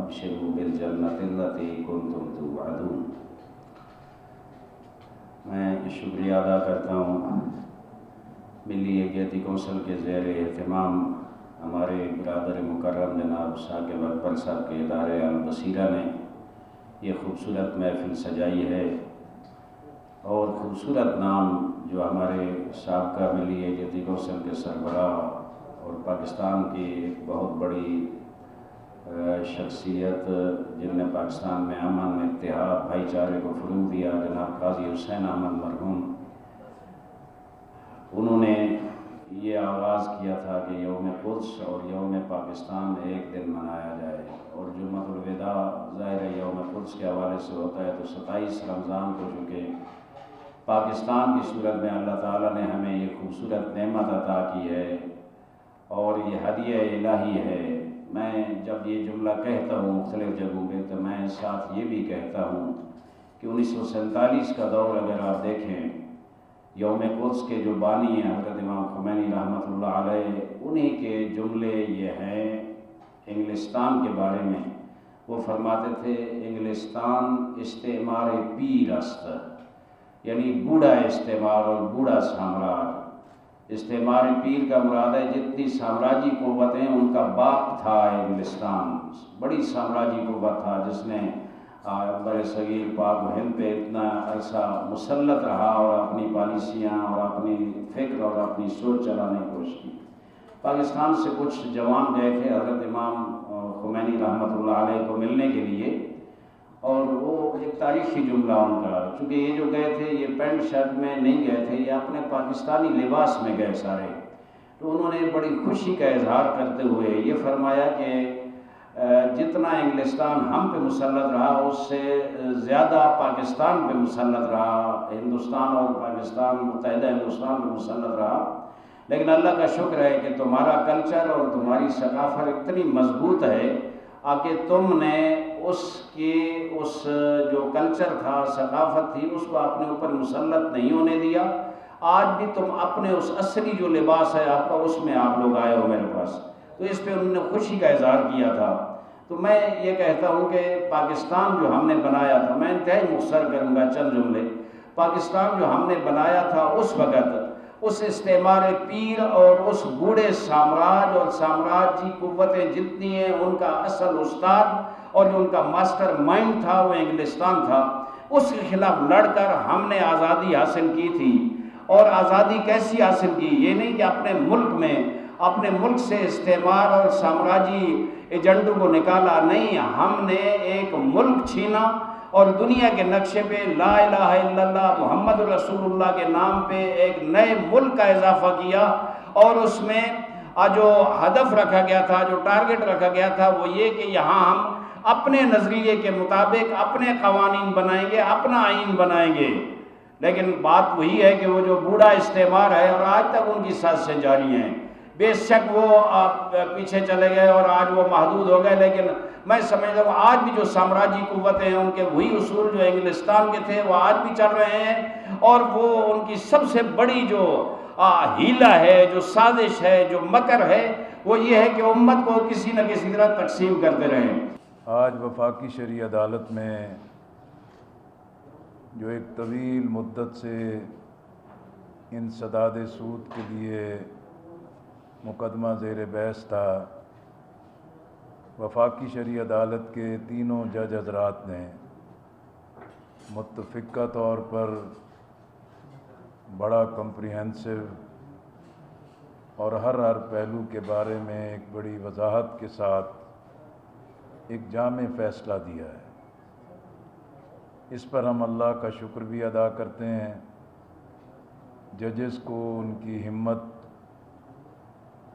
ابشروا بالجنۃ التی کنتم توعدون۔ میں شکریہ ادا کرتا ہوں ملی یکجہتی کونسل کے زیر اہتمام ہمارے برادر مکرم جناب ثاقب اکبر صاحب کے ادارے البصیرہ نے یہ خوبصورت محفل سجائی ہے، اور خوبصورت نام جو ہمارے سابقہ ملی یکجہتی کونسل کے سربراہ اور پاکستان کی ایک بہت بڑی شخصیت جن نے پاکستان میں امن، اتحاد، بھائی چارے کو فروغ دیا، جناب قاضی حسین احمد مرحوم، انہوں نے یہ آغاز کیا تھا کہ یوم قدس اور یوم پاکستان ایک دن منایا جائے، اور جمعۃ الوداع ظاہر یوم قدس کے حوالے سے ہوتا ہے، تو 27 رمضان کو چونکہ پاکستان کی صورت میں اللہ تعالیٰ نے ہمیں یہ خوبصورت نعمت عطا کی ہے اور یہ ہدیہ الہی ہے۔ میں جب یہ جملہ کہتا ہوں مختلف جگہوں پہ تو میں ساتھ یہ بھی کہتا ہوں کہ 1947 کا دور اگر آپ دیکھیں، یوم قدس کے جو بانی ہیں حضرت امام خمینی رحمۃ اللہ علیہ، انہی کے جملے یہ ہیں انگلستان کے بارے میں۔ وہ فرماتے تھے انگلستان استعمار پیر است، یعنی بوڑھا استعمار اور بوڑھا سامراج۔ استعمار پیر کا مراد ہے جتنی سامراجی قوتیں، ان کا باپ تھا انگلستان، بڑی سامراجی قوت تھا جس نے بر صغیر پاک و ہند پہ اتنا عرصہ مسلط رہا اور اپنی پالیسیاں اور اپنی فکر اور اپنی سوچ چلانے کی کوشش کی۔ پاکستان سے کچھ جوان گئے تھے حضرت امام خمینی رحمۃ اللہ علیہ کو ملنے کے لیے، اور وہ ایک تاریخی جملہ ان کا، چونکہ یہ جو گئے تھے یہ پینٹ شرٹ میں نہیں گئے تھے، یہ اپنے پاکستانی لباس میں گئے سارے، تو انہوں نے بڑی خوشی کا اظہار کرتے ہوئے یہ فرمایا کہ جتنا انگلستان ہم پہ مسلط رہا اس سے زیادہ پاکستان پہ مسلط رہا، ہندوستان اور پاکستان متحدہ ہندوستان پہ مسلط رہا، لیکن اللہ کا شکر ہے کہ تمہارا کلچر اور تمہاری ثقافت اتنی مضبوط ہے کہ تم نے اس جو کلچر تھا، ثقافت تھی، اس کو اپنے اوپر مسلط نہیں ہونے دیا۔ آج بھی تم اپنے اس اصلی جو لباس ہے آپ کا، اس میں آپ لوگ آئے ہو میرے پاس، تو اس پہ انہوں نے خوشی کا اظہار کیا تھا۔ تو میں یہ کہتا ہوں کہ پاکستان جو ہم نے بنایا تھا، میں انتہائی مختصر کروں گا چند جملے، پاکستان جو ہم نے بنایا تھا اس وقت، اس استعمار پیر اور اس بوڑھے سامراج اور سامراجی قوتیں جتنی ہیں، ان کا اصل استاد اور جو ان کا ماسٹر مائنڈ تھا وہ انگلستان تھا، اس کے خلاف لڑ کر ہم نے آزادی حاصل کی تھی۔ اور آزادی کیسی حاصل کی؟ یہ نہیں کہ اپنے ملک میں، اپنے ملک سے استعمار اور سامراجی ایجنڈوں کو نکالا، نہیں، ہم نے ایک ملک چھینا اور دنیا کے نقشے پہ لا الہ الا اللہ محمد رسول اللہ کے نام پہ ایک نئے ملک کا اضافہ کیا، اور اس میں جو ہدف رکھا گیا تھا، جو ٹارگٹ رکھا گیا تھا، وہ یہ کہ یہاں ہم اپنے نظریے کے مطابق اپنے قوانین بنائیں گے، اپنا آئین بنائیں گے۔ لیکن بات وہی ہے کہ وہ جو بوڑھا استعمار ہے اور آج تک ان کی سازشیں جاری ہیں، بے شک وہ پیچھے چلے گئے اور آج وہ محدود ہو گئے، لیکن میں سمجھتا ہوں آج بھی جو سامراجی قوتیں ہیں ان کے وہی اصول جو انگلستان کے تھے وہ آج بھی چل رہے ہیں، اور وہ ان کی سب سے بڑی جو ہیلہ ہے، جو سازش ہے، جو مکر ہے، وہ یہ ہے کہ امت کو کسی نہ کسی طرح تقسیم کرتے رہیں۔ آج وفاقی شرعی عدالت میں جو ایک طویل مدت سے انسداد سود کے لیے مقدمہ زیر بحث تھا، وفاقی شرعی عدالت کے تینوں جج حضرات نے متفقہ طور پر بڑا کمپریہنسو اور ہر پہلو کے بارے میں ایک بڑی وضاحت کے ساتھ ایک جامع فیصلہ دیا ہے۔ اس پر ہم اللہ کا شکر بھی ادا کرتے ہیں، ججز کو ان کی ہمت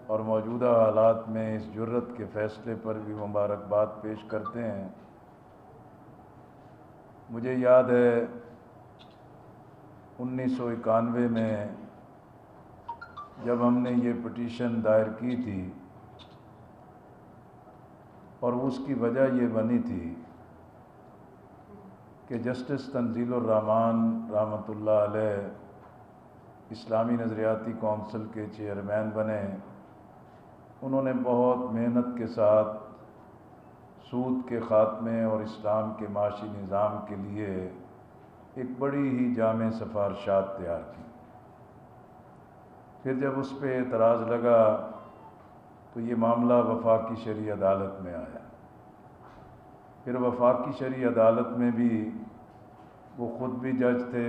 اور موجودہ حالات میں اس جرت کے فیصلے پر بھی مبارکباد پیش کرتے ہیں۔ مجھے یاد ہے 1991 میں جب ہم نے یہ پٹیشن دائر کی تھی، اور اس کی وجہ یہ بنی تھی کہ جسٹس تنزیل الرحمان رحمۃ اللہ علیہ اسلامی نظریاتی کونسل کے چیئرمین بنے۔ انہوں نے بہت محنت کے ساتھ سود کے خاتمے اور اسلام کے معاشی نظام کے لیے ایک بڑی ہی جامع سفارشات تیار کی۔ پھر جب اس پہ اعتراض لگا تو یہ معاملہ وفاقی شرعی عدالت میں آیا۔ پھر وفاقی شرعی عدالت میں بھی وہ خود بھی جج تھے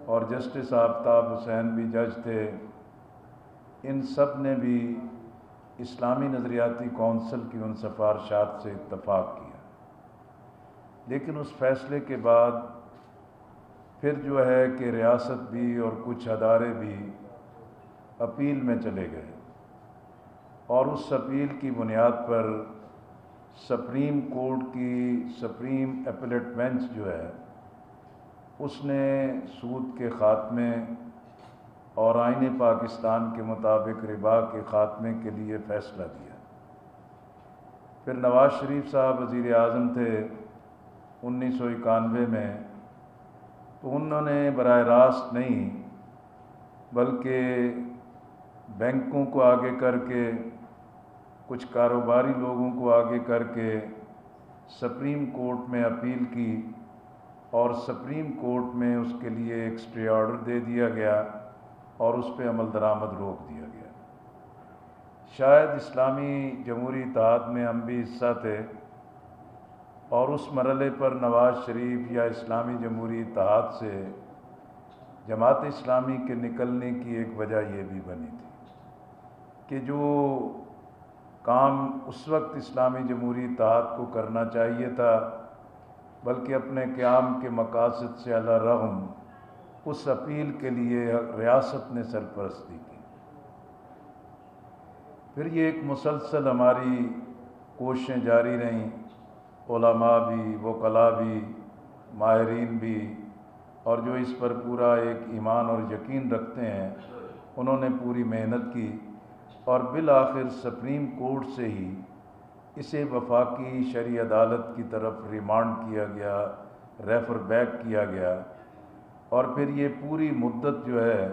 اور جسٹس آفتاب حسین بھی جج تھے، ان سب نے بھی اسلامی نظریاتی کونسل کی ان سفارشات سے اتفاق کیا۔ لیکن اس فیصلے کے بعد پھر جو ہے کہ ریاست بھی اور کچھ ادارے بھی اپیل میں چلے گئے، اور اس اپیل کی بنیاد پر سپریم کورٹ کی سپریم اپیلیٹ بینچ جو ہے اس نے سود کے خاتمے اور آئین پاکستان کے مطابق ربا کے خاتمے کے لیے فیصلہ دیا۔ پھر نواز شریف صاحب وزیر اعظم تھے 1991 میں، تو انہوں نے براہ راست نہیں بلکہ بینکوں کو آگے کر کے، کچھ کاروباری لوگوں کو آگے کر کے سپریم کورٹ میں اپیل کی، اور سپریم کورٹ میں اس کے لیے ایک اسٹے آرڈر دے دیا گیا اور اس پہ عمل درآمد روک دیا گیا۔ شاید اسلامی جمہوری اتحاد میں ہم بھی حصہ تھے، اور اس مرحلے پر نواز شریف یا اسلامی جمہوری اتحاد سے جماعت اسلامی کے نکلنے کی ایک وجہ یہ بھی بنی تھی کہ جو کام اس وقت اسلامی جمہوری اتحاد کو کرنا چاہیے تھا، بلکہ اپنے قیام کے مقاصد سے علی رغم اس اپیل کے لیے ریاست نے سرپرستی کی۔ پھر یہ ایک مسلسل ہماری کوششیں جاری رہیں، علماء بھی، وکلاء بھی، ماہرین بھی، اور جو اس پر پورا ایک ایمان اور یقین رکھتے ہیں انہوں نے پوری محنت کی، اور بالآخر سپریم کورٹ سے ہی اسے وفاقی شرعی عدالت کی طرف ریمانڈ کیا گیا، ریفر بیک کیا گیا، اور پھر یہ پوری مدت جو ہے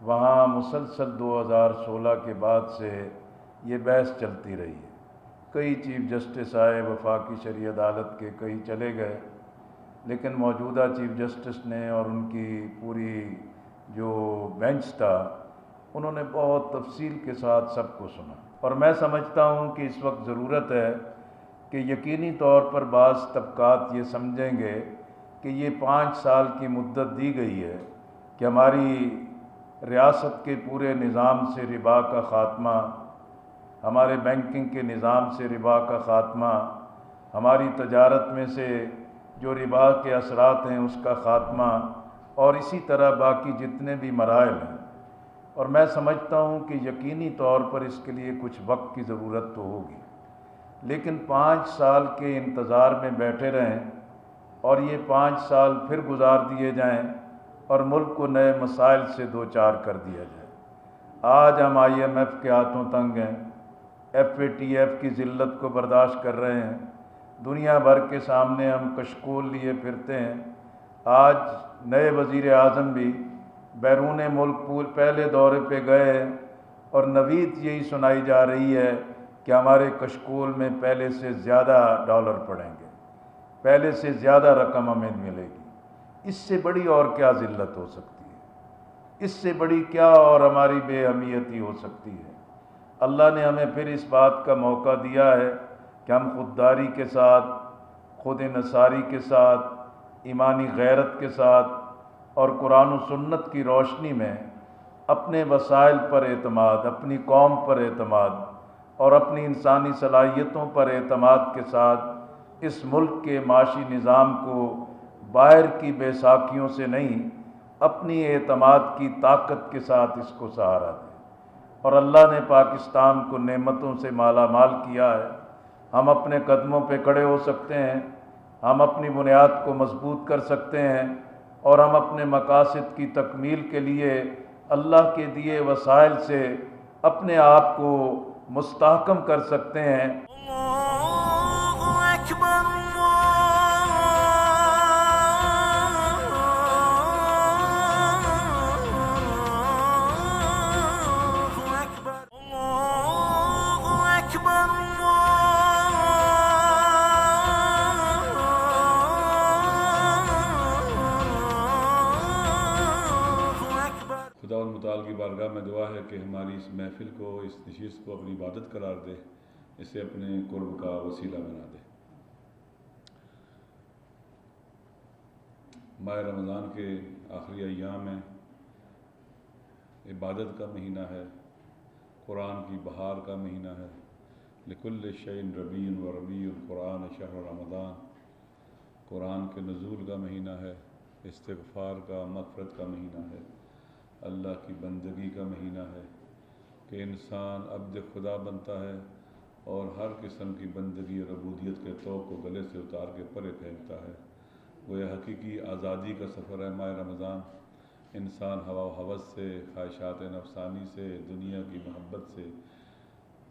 وہاں مسلسل 2016 کے بعد سے یہ بحث چلتی رہی ہے۔ کئی چیف جسٹس آئے وفاقی شرعی عدالت کے، کئی چلے گئے، لیکن موجودہ چیف جسٹس نے اور ان کی پوری جو بینچ تھا انہوں نے بہت تفصیل کے ساتھ سب کو سنا، اور میں سمجھتا ہوں کہ اس وقت ضرورت ہے کہ یقینی طور پر بعض طبقات یہ سمجھیں گے کہ یہ 5 سال کی مدت دی گئی ہے کہ ہماری ریاست کے پورے نظام سے ربا کا خاتمہ، ہمارے بینکنگ کے نظام سے ربا کا خاتمہ، ہماری تجارت میں سے جو ربا کے اثرات ہیں اس کا خاتمہ، اور اسی طرح باقی جتنے بھی مراحل ہیں۔ اور میں سمجھتا ہوں کہ یقینی طور پر اس کے لیے کچھ وقت کی ضرورت تو ہوگی، لیکن 5 سال کے انتظار میں بیٹھے رہیں اور یہ 5 سال پھر گزار دیے جائیں اور ملک کو نئے مسائل سے دوچار کر دیا جائے۔ آج ہم IMF کے ہاتھوں تنگ ہیں، FATF کی ذلت کو برداشت کر رہے ہیں، دنیا بھر کے سامنے ہم کشکول لیے پھرتے ہیں۔ آج نئے وزیر اعظم بھی بیرون ملک پہلے دورے پہ گئے ہیں، اور نوید یہی سنائی جا رہی ہے کہ ہمارے کشکول میں پہلے سے زیادہ ڈالر پڑیں گے، پہلے سے زیادہ رقم ہمیں ملے گی۔ اس سے بڑی اور کیا ذلت ہو سکتی ہے؟ اس سے بڑی کیا اور ہماری بے اہمیتی ہو سکتی ہے؟ اللہ نے ہمیں پھر اس بات کا موقع دیا ہے کہ ہم خودداری کے ساتھ، خود انحصاری کے ساتھ، ایمانی غیرت کے ساتھ اور قرآن و سنت کی روشنی میں اپنے وسائل پر اعتماد، اپنی قوم پر اعتماد اور اپنی انسانی صلاحیتوں پر اعتماد کے ساتھ اس ملک کے معاشی نظام کو باہر کی بے ساکھیوں سے نہیں، اپنی اعتماد کی طاقت کے ساتھ اس کو سہارا دیں۔ اور اللہ نے پاکستان کو نعمتوں سے مالا مال کیا ہے، ہم اپنے قدموں پہ کھڑے ہو سکتے ہیں، ہم اپنی بنیاد کو مضبوط کر سکتے ہیں، اور ہم اپنے مقاصد کی تکمیل کے لیے اللہ کے دیے وسائل سے اپنے آپ کو مستحکم کر سکتے ہیں۔ أكبر خدا المتعال کی بارگاہ میں دعا ہے کہ ہماری اس محفل کو، اس نشست کو اپنی عبادت قرار دے، اسے اپنے قرب کا وسیلہ بنا دے۔ ماہ رمضان کے آخری ایام میں عبادت کا مہینہ ہے، قرآن کی بہار کا مہینہ ہے۔ لکل شیء ربیع و ربیع القرآن شہر رمضان، قرآن کے نزول کا مہینہ ہے، استغفار کا، مغفرت کا مہینہ ہے، اللہ کی بندگی کا مہینہ ہے کہ انسان عبد خدا بنتا ہے اور ہر قسم کی بندگی اور عبودیت کے طوق کو گلے سے اتار کے پرے پھینکتا ہے۔ وہ یہ حقیقی آزادی کا سفر ہے ماہ رمضان۔ انسان ہوا و ہوس سے، خواہشات نفسانی سے، دنیا کی محبت سے،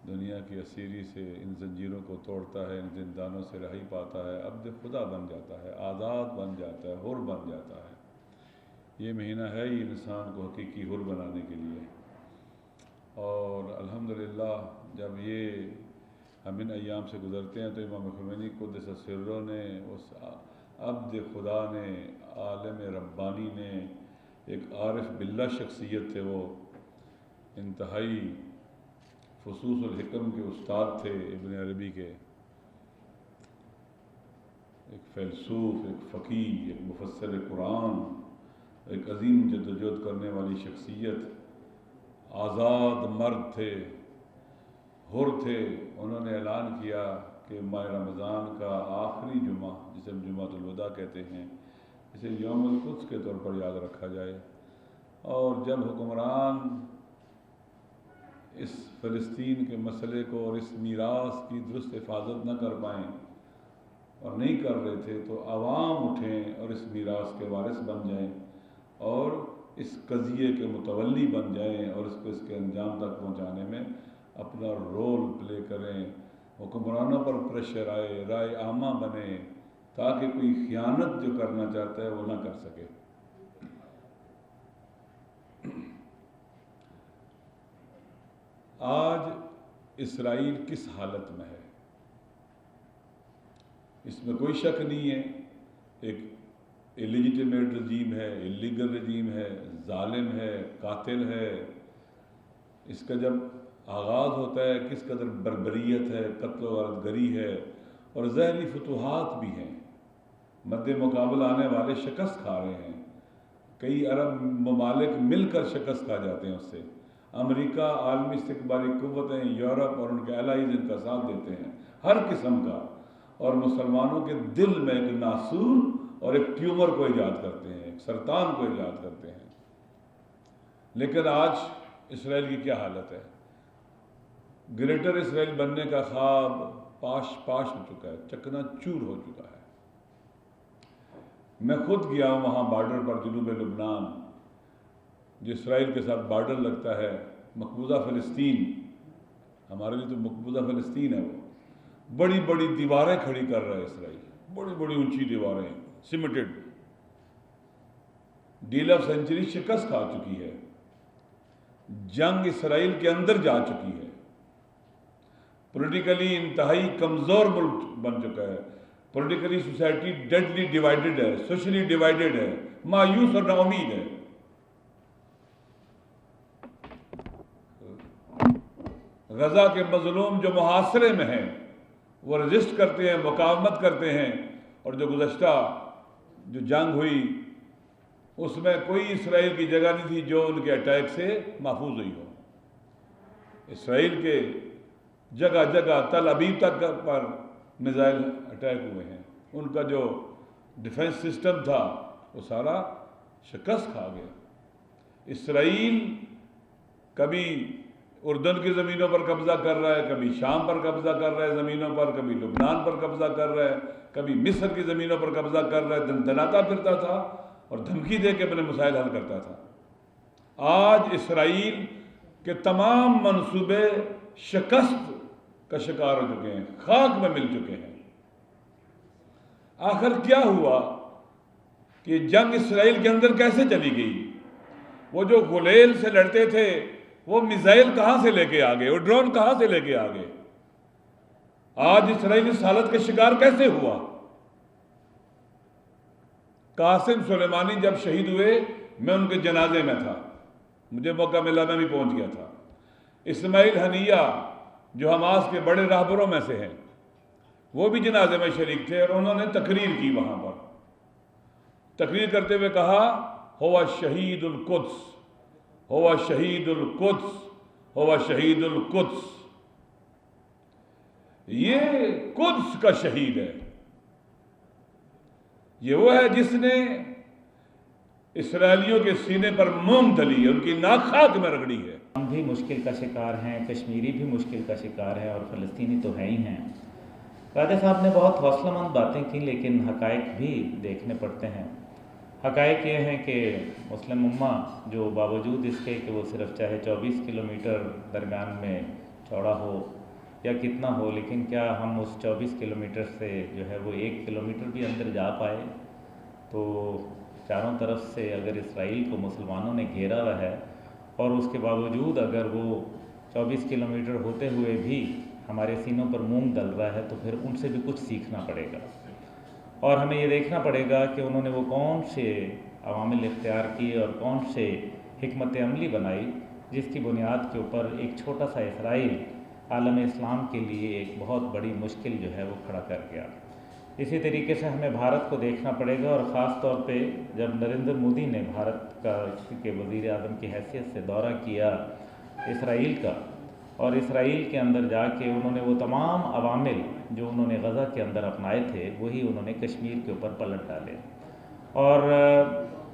دنیا کی اسیری سے ان زنجیروں کو توڑتا ہے، ان زندانوں سے رہائی پاتا ہے، عبد خدا بن جاتا ہے، آزاد بن جاتا ہے، حر بن جاتا ہے۔ یہ مہینہ ہے ہی انسان کو حقیقی حر بنانے کے لیے۔ اور الحمدللہ جب یہ ہم ان ایام سے گزرتے ہیں تو امام خمینی قدس سرہ نے، اس عبد خدا نے، عالم ربانی نے، ایک عارف باللہ شخصیت تھے، وہ انتہائی فصوص الحکم کے استاد تھے ابن عربی کے، ایک فیلسوف، ایک فقیہ، ایک مفسر قرآن، ایک عظیم جدوجہد کرنے والی شخصیت، آزاد مرد تھے، حر تھے۔ انہوں نے اعلان کیا کہ ماہ رمضان کا آخری جمعہ، جسے ہم جمعۃ الوداع کہتے ہیں، اسے یوم القدس کے طور پر یاد رکھا جائے۔ اور جب حکمران اس فلسطین کے مسئلے کو اور اس میراث کی درست حفاظت نہ کر پائیں اور نہیں کر رہے تھے، تو عوام اٹھیں اور اس میراث کے وارث بن جائیں اور اس قضیے کے متولی بن جائیں اور اس کو اس کے انجام تک پہنچانے میں اپنا رول پلے کریں، حکمرانوں پر پریشر آئے، رائے عامہ بنے، تاکہ کوئی خیانت جو کرنا چاہتا ہے وہ نہ کر سکے۔ آج اسرائیل کس حالت میں ہے اس میں کوئی شک نہیں ہے۔ ایک الیجیٹیمیٹ رجیم ہے، اللیگل رجیم ہے، ظالم ہے، قاتل ہے۔ اس کا جب آغاز ہوتا ہے کس قدر بربریت ہے، قتل و غارت گری ہے اور ظاہری فتوحات بھی ہیں۔ مد مقابل آنے والے شکست کھا رہے ہیں، کئی عرب ممالک مل کر شکست کھا جاتے ہیں اس سے۔ امریکہ، عالمی استکباری قوتیں، یورپ اور ان کے الائز ان کا ساتھ دیتے ہیں ہر قسم کا، اور مسلمانوں کے دل میں ایک ناسور اور ایک ٹیومر کو ایجاد کرتے ہیں، ایک سرطان کو ایجاد کرتے ہیں۔ لیکن آج اسرائیل کی کیا حالت ہے؟ گریٹر اسرائیل بننے کا خواب پاش پاش ہو چکا ہے، چکنا چور ہو چکا ہے۔ میں خود گیا ہوں وہاں بارڈر پر، جنوب لبنان جو اسرائیل کے ساتھ بارڈر لگتا ہے، مقبوضہ فلسطین، ہمارے لیے تو مقبوضہ فلسطین ہے، وہ بڑی بڑی دیواریں کھڑی کر رہا ہے اسرائیل، بڑی بڑی اونچی دیواریں، سیمنٹڈ۔ ڈیل آف سینچری شکست کھا چکی ہے، جنگ اسرائیل کے اندر جا چکی ہے، پولیٹیکلی انتہائی کمزور ملک بن چکا ہے، پولیٹیکلی سوسائٹی ڈیڈلی ڈیوائیڈڈ ہے، سوشلی ڈیوائیڈڈ ہے، مایوس اور نا امید ہے۔ غزہ کے مظلوم جو محاصرے میں ہیں وہ رجسٹ کرتے ہیں، مقاومت کرتے ہیں، اور جو گزشتہ جو جنگ ہوئی اس میں کوئی اسرائیل کی جگہ نہیں تھی جو ان کے اٹیک سے محفوظ ہوئی ہو۔ اسرائیل کے جگہ جگہ تل ابیب تک پر میزائل اٹیک ہوئے ہیں، ان کا جو ڈیفنس سسٹم تھا وہ سارا شکست کھا گیا۔ اسرائیل کبھی اردن کی زمینوں پر قبضہ کر رہا ہے، کبھی شام پر قبضہ کر رہا ہے زمینوں پر، کبھی لبنان پر قبضہ کر رہا ہے، کبھی مصر کی زمینوں پر قبضہ کر رہا ہے، دندناتا پھرتا تھا اور دھمکی دے کے اپنے مسائل حل کرتا تھا۔ آج اسرائیل کے تمام منصوبے شکست کا شکار ہو چکے ہیں، خاک میں مل چکے ہیں۔ آخر کیا ہوا کہ جنگ اسرائیل کے اندر کیسے چلی گئی؟ وہ جو غلیل سے لڑتے تھے وہ میزائل کہاں سے لے کے آگئے، وہ ڈرون کہاں سے لے کے آگئے؟ آج اسرائیل اس حالت کا شکار کیسے ہوا؟ قاسم سلیمانی جب شہید ہوئے میں ان کے جنازے میں تھا، مجھے موقع ملا میں بھی پہنچ گیا تھا۔ اسماعیل ہنیہ جو حماس کے بڑے رہبروں میں سے ہیں وہ بھی جنازے میں شریک تھے، اور انہوں نے تقریر کی وہاں پر۔ تقریر کرتے ہوئے کہا ہوا شہید القدس، ہوا شہید القدس، ہوا شہید القدس۔ یہ قدس کا شہید ہے، یہ وہ ہے جس نے اسرائیلیوں کے سینے پر موم دلی ہے، ان کی ناک خاک میں رگڑی ہے۔ ہم بھی مشکل کا شکار ہیں، کشمیری بھی مشکل کا شکار ہے، اور فلسطینی تو ہے ہی ہیں۔ قائد صاحب نے بہت حوصلہ مند باتیں کی، لیکن حقائق بھی دیکھنے پڑتے ہیں۔ حقائق یہ ہیں کہ مسلم امہ جو باوجود اس کے کہ وہ صرف چاہے 24 کلومیٹر درمیان میں چوڑا ہو یا کتنا ہو، لیکن کیا ہم اس 24 کلومیٹر سے جو ہے وہ 1 کلومیٹر بھی اندر جا پائے؟ تو چاروں طرف سے اگر اسرائیل کو مسلمانوں نے گھیرا ہوا ہے، اور اس کے باوجود اگر وہ 24 کلومیٹر ہوتے ہوئے بھی ہمارے سینوں پر موم ڈل رہا ہے، تو پھر ان سے بھی کچھ سیکھنا پڑے گا، اور ہمیں یہ دیکھنا پڑے گا کہ انہوں نے وہ کون سے عوامل اختیار کیے اور کون سے حکمت عملی بنائی جس کی بنیاد کے اوپر ایک چھوٹا سا اسرائیل عالم اسلام کے لیے ایک بہت بڑی مشکل جو ہے وہ کھڑا کر گیا۔ اسی طریقے سے ہمیں بھارت کو دیکھنا پڑے گا، اور خاص طور پہ جب نریندر مودی نے بھارت کے وزیر اعظم کی حیثیت سے دورہ کیا اسرائیل کا، اور اسرائیل کے اندر جا کے انہوں نے وہ تمام عوامل جو انہوں نے غزہ کے اندر اپنائے تھے وہی انہوں نے کشمیر کے اوپر پلٹ ڈالے، اور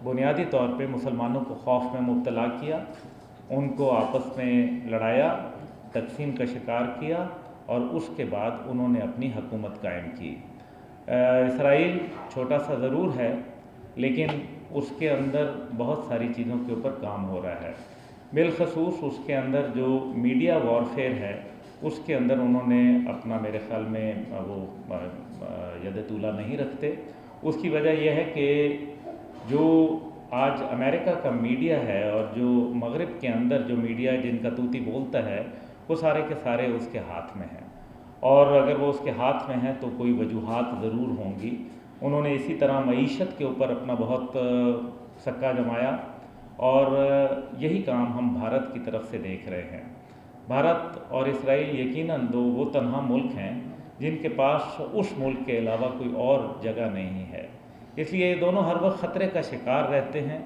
بنیادی طور پہ مسلمانوں کو خوف میں مبتلا کیا، ان کو آپس میں لڑایا، تقسیم کا شکار کیا، اور اس کے بعد انہوں نے اپنی حکومت قائم کی۔ اسرائیل چھوٹا سا ضرور ہے، لیکن اس کے اندر بہت ساری چیزوں کے اوپر کام ہو رہا ہے، بالخصوص اس کے اندر جو میڈیا وارفیئر ہے اس کے اندر انہوں نے اپنا میرے خیال میں وہ ید طولہ نہیں رکھتے۔ اس کی وجہ یہ ہے کہ جو آج امریکہ کا میڈیا ہے اور جو مغرب کے اندر جو میڈیا جن کا طوطی بولتا ہے وہ سارے کے سارے اس کے ہاتھ میں ہیں، اور اگر وہ اس کے ہاتھ میں ہیں تو کوئی وجوہات ضرور ہوں گی۔ انہوں نے اسی طرح معیشت کے اوپر اپنا بہت سکہ جمایا، اور یہی کام ہم بھارت کی طرف سے دیکھ رہے ہیں۔ بھارت اور اسرائیل یقیناً دو وہ تنہا ملک ہیں جن کے پاس اس ملک کے علاوہ کوئی اور جگہ نہیں ہے، اس لیے یہ دونوں ہر وقت خطرے کا شکار رہتے ہیں،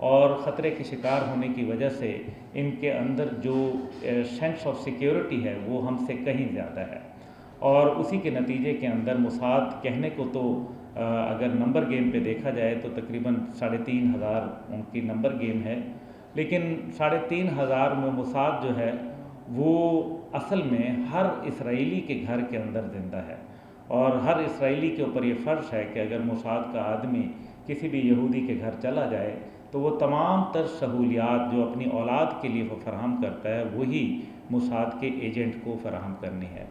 اور خطرے کے شکار ہونے کی وجہ سے ان کے اندر جو سینس آف سیکیورٹی ہے وہ ہم سے کہیں زیادہ ہے، اور اسی کے نتیجے کے اندر موساد کہنے کو تو اگر نمبر گیم پہ دیکھا جائے تو تقریباً 3500 ان کی نمبر گیم ہے، لیکن 3500 میں موساد جو ہے وہ اصل میں ہر اسرائیلی کے گھر کے اندر زندہ ہے، اور ہر اسرائیلی کے اوپر یہ فرض ہے کہ اگر موساد کا آدمی کسی بھی یہودی کے گھر چلا جائے تو وہ تمام تر سہولیات جو اپنی اولاد کے لیے وہ فراہم کرتا ہے وہی موساد کے ایجنٹ کو فراہم کرنی ہے۔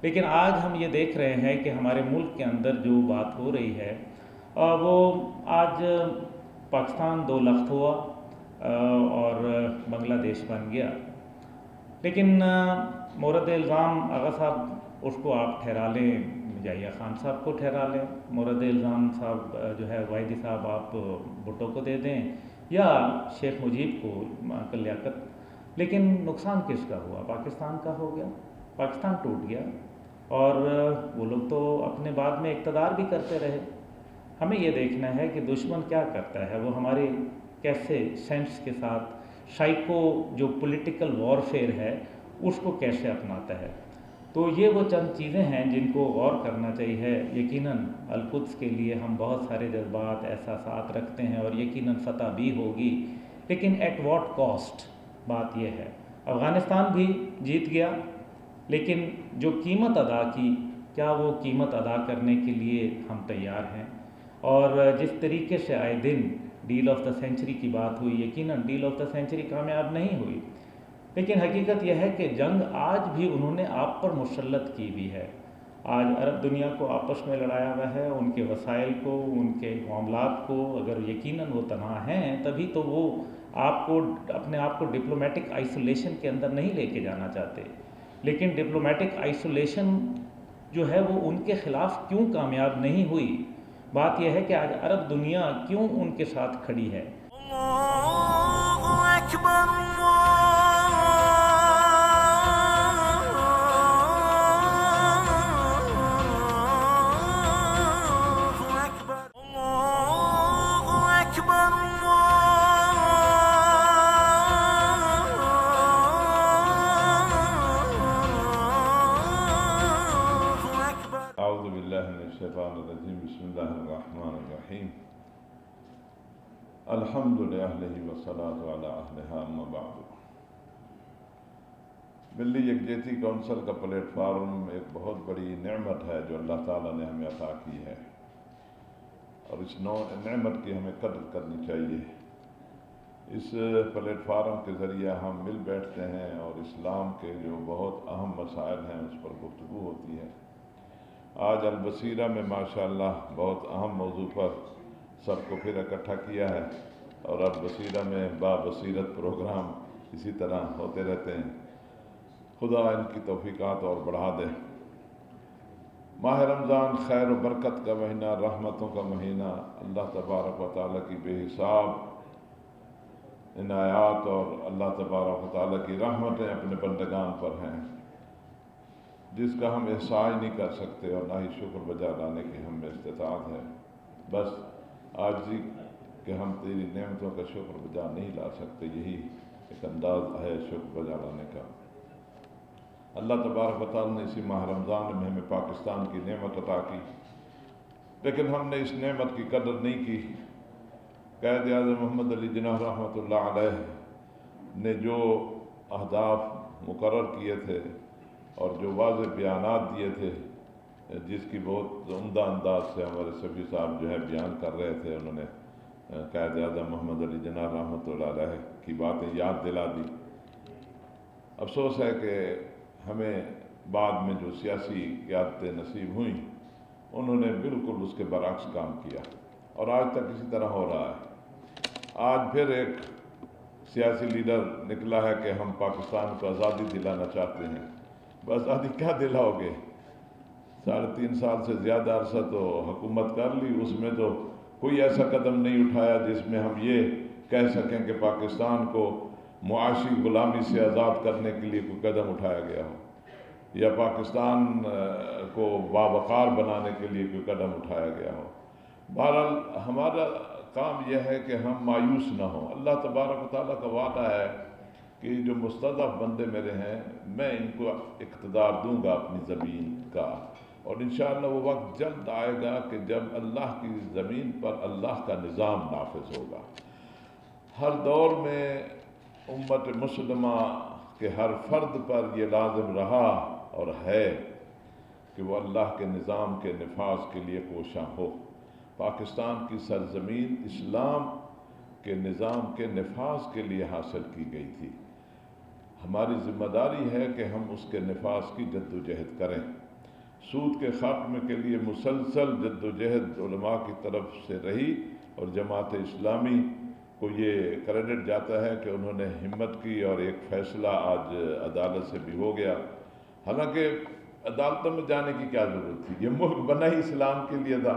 لیکن آج ہم یہ دیکھ رہے ہیں کہ ہمارے ملک کے اندر جو بات ہو رہی ہے وہ آج پاکستان 2 لخت ہوا اور بنگلہ دیش بن گیا، لیکن مورد الزام آغا صاحب اس کو آپ ٹھہرا لیں، یحییٰ خان صاحب کو ٹھہرا لیں، مورد الزام صاحب جو ہے واحدی صاحب آپ بھٹو کو دے دیں، یا شیخ مجیب کو، انکل لیاقت، لیکن نقصان کس کا ہوا؟ پاکستان کا ہو گیا، پاکستان ٹوٹ گیا، اور وہ لوگ تو اپنے بعد میں اقتدار بھی کرتے رہے۔ ہمیں یہ دیکھنا ہے کہ دشمن کیا کرتا ہے، وہ ہمارے کیسے سینس کے ساتھ سائیکو جو پولیٹیکل وارفیئر ہے اس کو کیسے اپناتا ہے۔ تو یہ وہ چند چیزیں ہیں جن کو غور کرنا چاہیے۔ یقیناً القدس کے لیے ہم بہت سارے جذبات احساسات رکھتے ہیں، اور یقیناً فتح بھی ہوگی، لیکن ایٹ واٹ کاسٹ؟ بات یہ ہے افغانستان بھی جیت گیا، لیکن جو قیمت ادا کی، کیا وہ قیمت ادا کرنے کے لیے ہم تیار ہیں؟ اور جس طریقے سے آئے دن ڈیل آف دا سینچری کی بات ہوئی، یقیناً ڈیل آف دا سینچری کامیاب نہیں ہوئی، لیکن حقیقت یہ ہے کہ جنگ آج بھی انہوں نے آپ پر مسلط کی ہوئی ہے۔ آج عرب دنیا کو آپس میں لڑایا ہوا ہے، ان کے وسائل کو، ان کے معاملات کو، اگر یقیناً وہ تنہا ہیں تبھی تو وہ اپنے آپ کو ڈپلومیٹک آئسولیشن کے اندر نہیں لے کے جانا چاہتے، لیکن ڈپلومیٹک آئسولیشن جو ہے وہ ان کے خلاف کیوں کامیاب نہیں ہوئی؟ بات یہ ہے کہ آج عرب دنیا کیوں ان کے ساتھ کھڑی ہے۔ اعوذ باللہ من الشیطان الرجیم بسم اللہ الرحمن الرحیم الحمد للہ والصلاۃ علی اہلہا اما بعد۔ ملی یکجہتی کونسل کا پلیٹ فارم ایک بہت بڑی نعمت ہے جو اللہ تعالیٰ نے ہمیں عطا کی ہے، اور اس نعمت کی ہمیں قدر کرنی چاہیے۔ اس پلیٹ فارم کے ذریعہ ہم مل بیٹھتے ہیں اور اسلام کے جو بہت اہم مسائل ہیں اس پر گفتگو ہوتی ہے۔ آج البصیرہ میں ماشاءاللہ بہت اہم موضوع پر سب کو پھر اکٹھا کیا ہے، اور البصیرہ میں بابصیرت پروگرام اسی طرح ہوتے رہتے ہیں۔ خدا ان کی توفیقات اور بڑھا دے۔ ماہ رمضان خیر و برکت کا مہینہ، رحمتوں کا مہینہ، اللہ تبارک و تعالیٰ کی بے حساب عنایات اور اللہ تبارک و تعالیٰ کی رحمتیں اپنے بندگان پر ہیں، جس کا ہم احصاء نہیں کر سکتے اور نہ ہی شکر بجا لانے کی ہم میں استطاعت ہے۔ بس عاجزی کہ ہم تیری نعمتوں کا شکر بجا نہیں لا سکتے، یہی ایک انداز ہے شکر بجا لانے کا۔ اللہ تبارک و تعالیٰ نے اسی ماہ رمضان میں ہمیں پاکستان کی نعمت عطا کی، لیکن ہم نے اس نعمت کی قدر نہیں کی۔ قائد اعظم محمد علی جناح رحمۃ اللہ علیہ نے جو اہداف مقرر کیے تھے اور جو واضح بیانات دیے تھے، جس کی بہت عمدہ انداز سے ہمارے صفی صاحب جو ہے بیان کر رہے تھے، انہوں نے قائد اعظم محمد علی جناح رحمۃ اللہ علیہ کی باتیں یاد دلا دی۔ افسوس ہے کہ ہمیں بعد میں جو سیاسی قیادتیں نصیب ہوئیں، انہوں نے بالکل اس کے برعکس کام کیا، اور آج تک اسی طرح ہو رہا ہے۔ آج پھر ایک سیاسی لیڈر نکلا ہے کہ ہم پاکستان کو آزادی دلانا چاہتے ہیں۔ بس آزادی کیا دلاؤ گے؟ 3.5 سال سے زیادہ عرصہ تو حکومت کر لی، اس میں تو کوئی ایسا قدم نہیں اٹھایا جس میں ہم یہ کہہ سکیں کہ پاکستان کو معاشی غلامی سے آزاد کرنے کے لیے کوئی قدم اٹھایا گیا ہو، یا پاکستان کو باوقار بنانے کے لیے کوئی قدم اٹھایا گیا ہو۔ بہرحال ہمارا کام یہ ہے کہ ہم مایوس نہ ہوں۔ اللہ تبارک و تعالیٰ کا وعدہ ہے کہ جو مستضعف بندے میرے ہیں، میں ان کو اقتدار دوں گا اپنی زمین کا، اور انشاءاللہ وہ وقت جلد آئے گا کہ جب اللہ کی زمین پر اللہ کا نظام نافذ ہوگا۔ ہر دور میں امت مسلمہ کے ہر فرد پر یہ لازم رہا اور ہے کہ وہ اللہ کے نظام کے نفاذ کے لیے کوشاں ہو۔ پاکستان کی سرزمین اسلام کے نظام کے نفاذ کے لیے حاصل کی گئی تھی۔ ہماری ذمہ داری ہے کہ ہم اس کے نفاذ کی جد و جہد کریں۔ سود کے خاتمے کے لیے مسلسل جد و جہد علماء کی طرف سے رہی، اور جماعت اسلامی کو یہ کریڈٹ جاتا ہے کہ انہوں نے ہمت کی اور ایک فیصلہ آج عدالت سے بھی ہو گیا۔ حالانکہ عدالتوں میں جانے کی کیا ضرورت تھی؟ یہ ملک بنا ہی اسلام کے لیے تھا،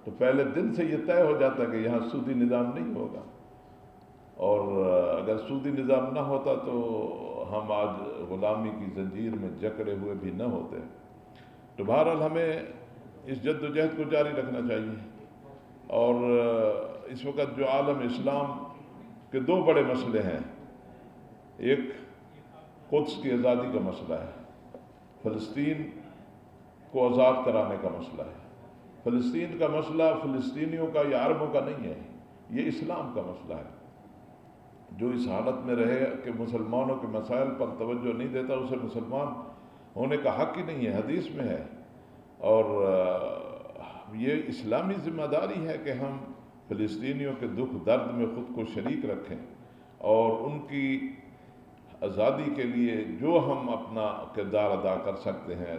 تو پہلے دن سے یہ طے ہو جاتا کہ یہاں سودی نظام نہیں ہوگا، اور اگر سودی نظام نہ ہوتا تو ہم آج غلامی کی زنجیر میں جکڑے ہوئے بھی نہ ہوتے۔ تو بہرحال ہمیں اس جد و جہد کو جاری رکھنا چاہیے۔ اور اس وقت جو عالم اسلام کے 2 بڑے مسئلے ہیں، ایک قدس کی آزادی کا مسئلہ ہے، فلسطین کو آزاد کرانے کا مسئلہ ہے۔ فلسطین کا مسئلہ فلسطینیوں کا یا عربوں کا نہیں ہے، یہ اسلام کا مسئلہ ہے۔ جو اس حالت میں رہے کہ مسلمانوں کے مسائل پر توجہ نہیں دیتا، اسے مسلمان ہونے کا حق ہی نہیں ہے، حدیث میں ہے۔ اور یہ اسلامی ذمہ داری ہے کہ ہم فلسطینیوں کے دکھ درد میں خود کو شریک رکھیں، اور ان کی آزادی کے لیے جو ہم اپنا کردار ادا کر سکتے ہیں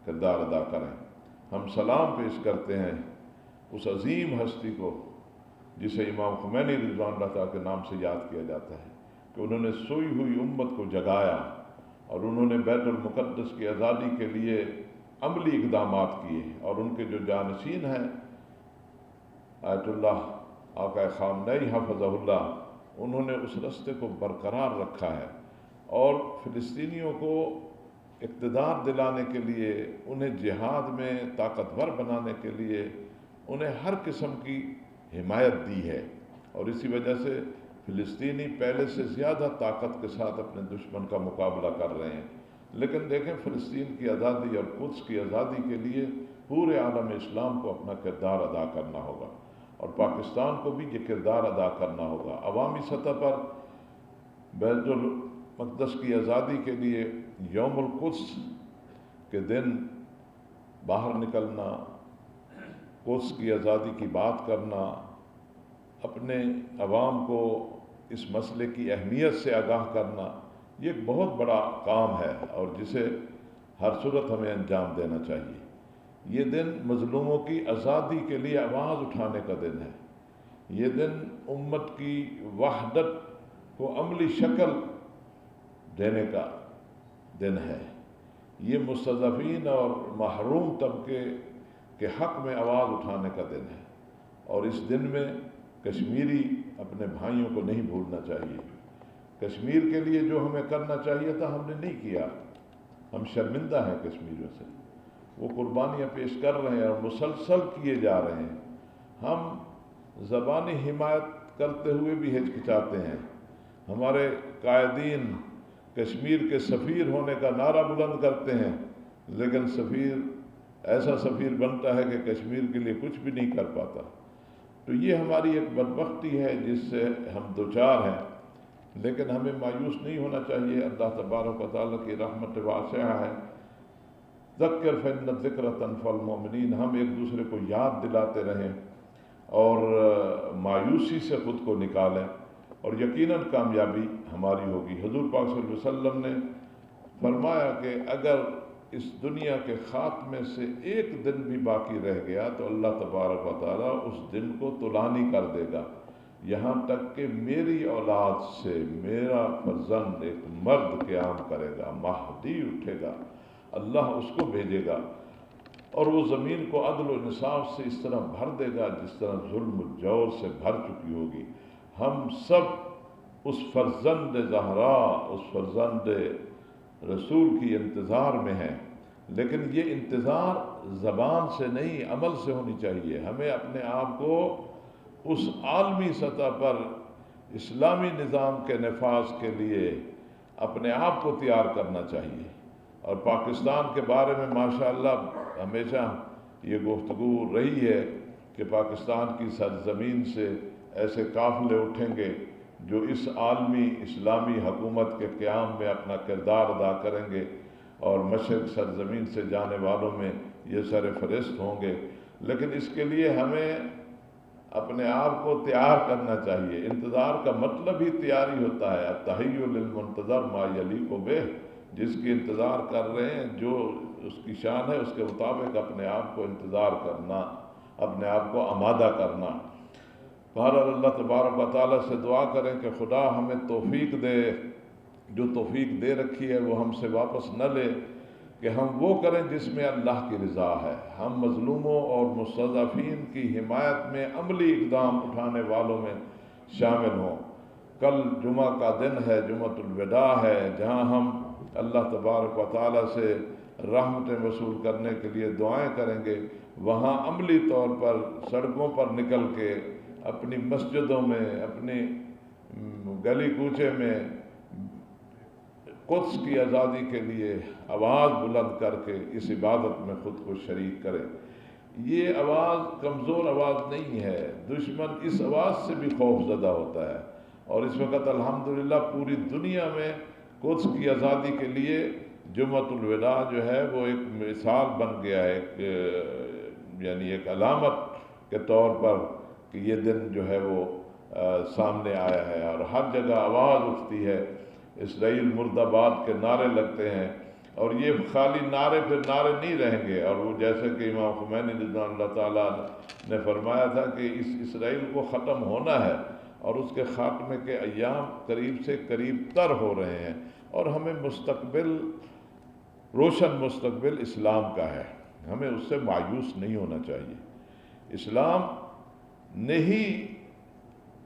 کردار ادا کریں۔ ہم سلام پیش کرتے ہیں اس عظیم ہستی کو جسے امام خمینی رضوان اللہ تعالیٰ کے نام سے یاد کیا جاتا ہے، کہ انہوں نے سوئی ہوئی امت کو جگایا، اور انہوں نے بیت المقدس کی آزادی کے لیے عملی اقدامات کیے، اور ان کے جو جانشین ہیں آیت اللہ آقا خامنئی حفظہ اللہ، انہوں نے اس راستے کو برقرار رکھا ہے، اور فلسطینیوں کو اقتدار دلانے کے لیے، انہیں جہاد میں طاقتور بنانے کے لیے انہیں ہر قسم کی حمایت دی ہے، اور اسی وجہ سے فلسطینی پہلے سے زیادہ طاقت کے ساتھ اپنے دشمن کا مقابلہ کر رہے ہیں۔ لیکن دیکھیں، فلسطین کی آزادی اور قدس کی آزادی کے لیے پورے عالم اسلام کو اپنا کردار ادا کرنا ہوگا، اور پاکستان کو بھی یہ کردار ادا کرنا ہوگا۔ عوامی سطح پر بیت المقدس کی آزادی کے لیے یوم القدس کے دن باہر نکلنا، قدس کی آزادی کی بات کرنا، اپنے عوام کو اس مسئلے کی اہمیت سے آگاہ کرنا، یہ ایک بہت بڑا کام ہے، اور جسے ہر صورت ہمیں انجام دینا چاہیے۔ یہ دن مظلوموں کی آزادی کے لیے آواز اٹھانے کا دن ہے۔ یہ دن امت کی وحدت کو عملی شکل دینے کا دن ہے۔ یہ مستضعفین اور محروم طبقے کے حق میں آواز اٹھانے کا دن ہے، اور اس دن میں کشمیری اپنے بھائیوں کو نہیں بھولنا چاہیے۔ کشمیر کے لیے جو ہمیں کرنا چاہیے تھا ہم نے نہیں کیا، ہم شرمندہ ہیں کشمیریوں سے۔ وہ قربانیاں پیش کر رہے ہیں اور مسلسل کیے جا رہے ہیں۔ ہم زبانی حمایت کرتے ہوئے بھی ہچکچاتے ہیں۔ ہمارے قائدین کشمیر کے سفیر ہونے کا نعرہ بلند کرتے ہیں، لیکن سفیر ایسا سفیر بنتا ہے کہ کشمیر کے لیے کچھ بھی نہیں کر پاتا۔ تو یہ ہماری ایک بدبختی ہے جس سے ہم دوچار ہیں، لیکن ہمیں مایوس نہیں ہونا چاہیے۔ اللہ تبارک و تعالیٰ کی رحمت واسعہ ہے۔ ذکر فإن الذکر تنفع المؤمنین، ہم ایک دوسرے کو یاد دلاتے رہیں اور مایوسی سے خود کو نکالیں، اور یقیناً کامیابی ہماری ہوگی۔ حضور پاک صلی اللہ علیہ وسلم نے فرمایا کہ اگر اس دنیا کے خاتمے سے ایک دن بھی باقی رہ گیا تو اللہ تبارک و تعالیٰ اس دن کو طولانی کر دے گا، یہاں تک کہ میری اولاد سے میرا فرزند ایک مرد قیام کرے گا، مہدی اٹھے گا، اللہ اس کو بھیجے گا، اور وہ زمین کو عدل و انصاف سے اس طرح بھر دے گا جس طرح ظلم و جور سے بھر چکی ہوگی۔ ہم سب اس فرزند زہرا، اس فرزند رسول کی انتظار میں ہیں، لیکن یہ انتظار زبان سے نہیں عمل سے ہونی چاہیے۔ ہمیں اپنے آپ کو اس عالمی سطح پر اسلامی نظام کے نفاذ کے لیے اپنے آپ کو تیار کرنا چاہیے۔ اور پاکستان کے بارے میں ماشاءاللہ ہمیشہ یہ گفتگو رہی ہے کہ پاکستان کی سرزمین سے ایسے قافلے اٹھیں گے جو اس عالمی اسلامی حکومت کے قیام میں اپنا کردار ادا کریں گے، اور مشرق سرزمین سے جانے والوں میں یہ سر فہرست ہوں گے۔ لیکن اس کے لیے ہمیں اپنے آپ کو تیار کرنا چاہیے۔ انتظار کا مطلب ہی تیاری ہوتا ہے۔ التحیّ للمنتظر ما یلیق بہ، جس کی انتظار کر رہے ہیں جو اس کی شان ہے اس کے مطابق اپنے آپ کو انتظار کرنا، اپنے آپ کو آمادہ کرنا۔ بہرحال اللہ تبارک و تعالیٰ سے دعا کریں کہ خدا ہمیں توفیق دے، جو توفیق دے رکھی ہے وہ ہم سے واپس نہ لے، کہ ہم وہ کریں جس میں اللہ کی رضا ہے، ہم مظلوموں اور مستضعفین کی حمایت میں عملی اقدام اٹھانے والوں میں شامل ہوں۔ کل جمعہ کا دن ہے، جمعۃ الوداع ہے، جہاں ہم اللہ تبارک و تعالیٰ سے رحمتیں وصول کرنے کے لیے دعائیں کریں گے۔ وہاں عملی طور پر سڑکوں پر نکل کے، اپنی مسجدوں میں، اپنی گلی کوچے میں قدس کی آزادی کے لیے آواز بلند کر کے اس عبادت میں خود کو شریک کریں۔ یہ آواز کمزور آواز نہیں ہے، دشمن اس آواز سے بھی خوف زدہ ہوتا ہے، اور اس وقت الحمدللہ پوری دنیا میں قدس کی آزادی کے لیے جمعۃ الوداع جو ہے وہ ایک مثال بن گیا ہے، یعنی ایک علامت کے طور پر کہ یہ دن جو ہے وہ سامنے آیا ہے، اور ہر جگہ آواز اٹھتی ہے، اسرائیل مرد آباد کے نعرے لگتے ہیں، اور یہ خالی نعرے پھر نعرے نہیں رہیں گے، اور وہ جیسے کہ امام خمینی رضوان اللہ تعالیٰ نے فرمایا تھا کہ اس اسرائیل کو ختم ہونا ہے، اور اس کے خاتمے کے ایام قریب سے قریب تر ہو رہے ہیں، اور ہمیں مستقبل، روشن مستقبل اسلام کا ہے، ہمیں اس سے مایوس نہیں ہونا چاہیے۔ اسلام نے ہی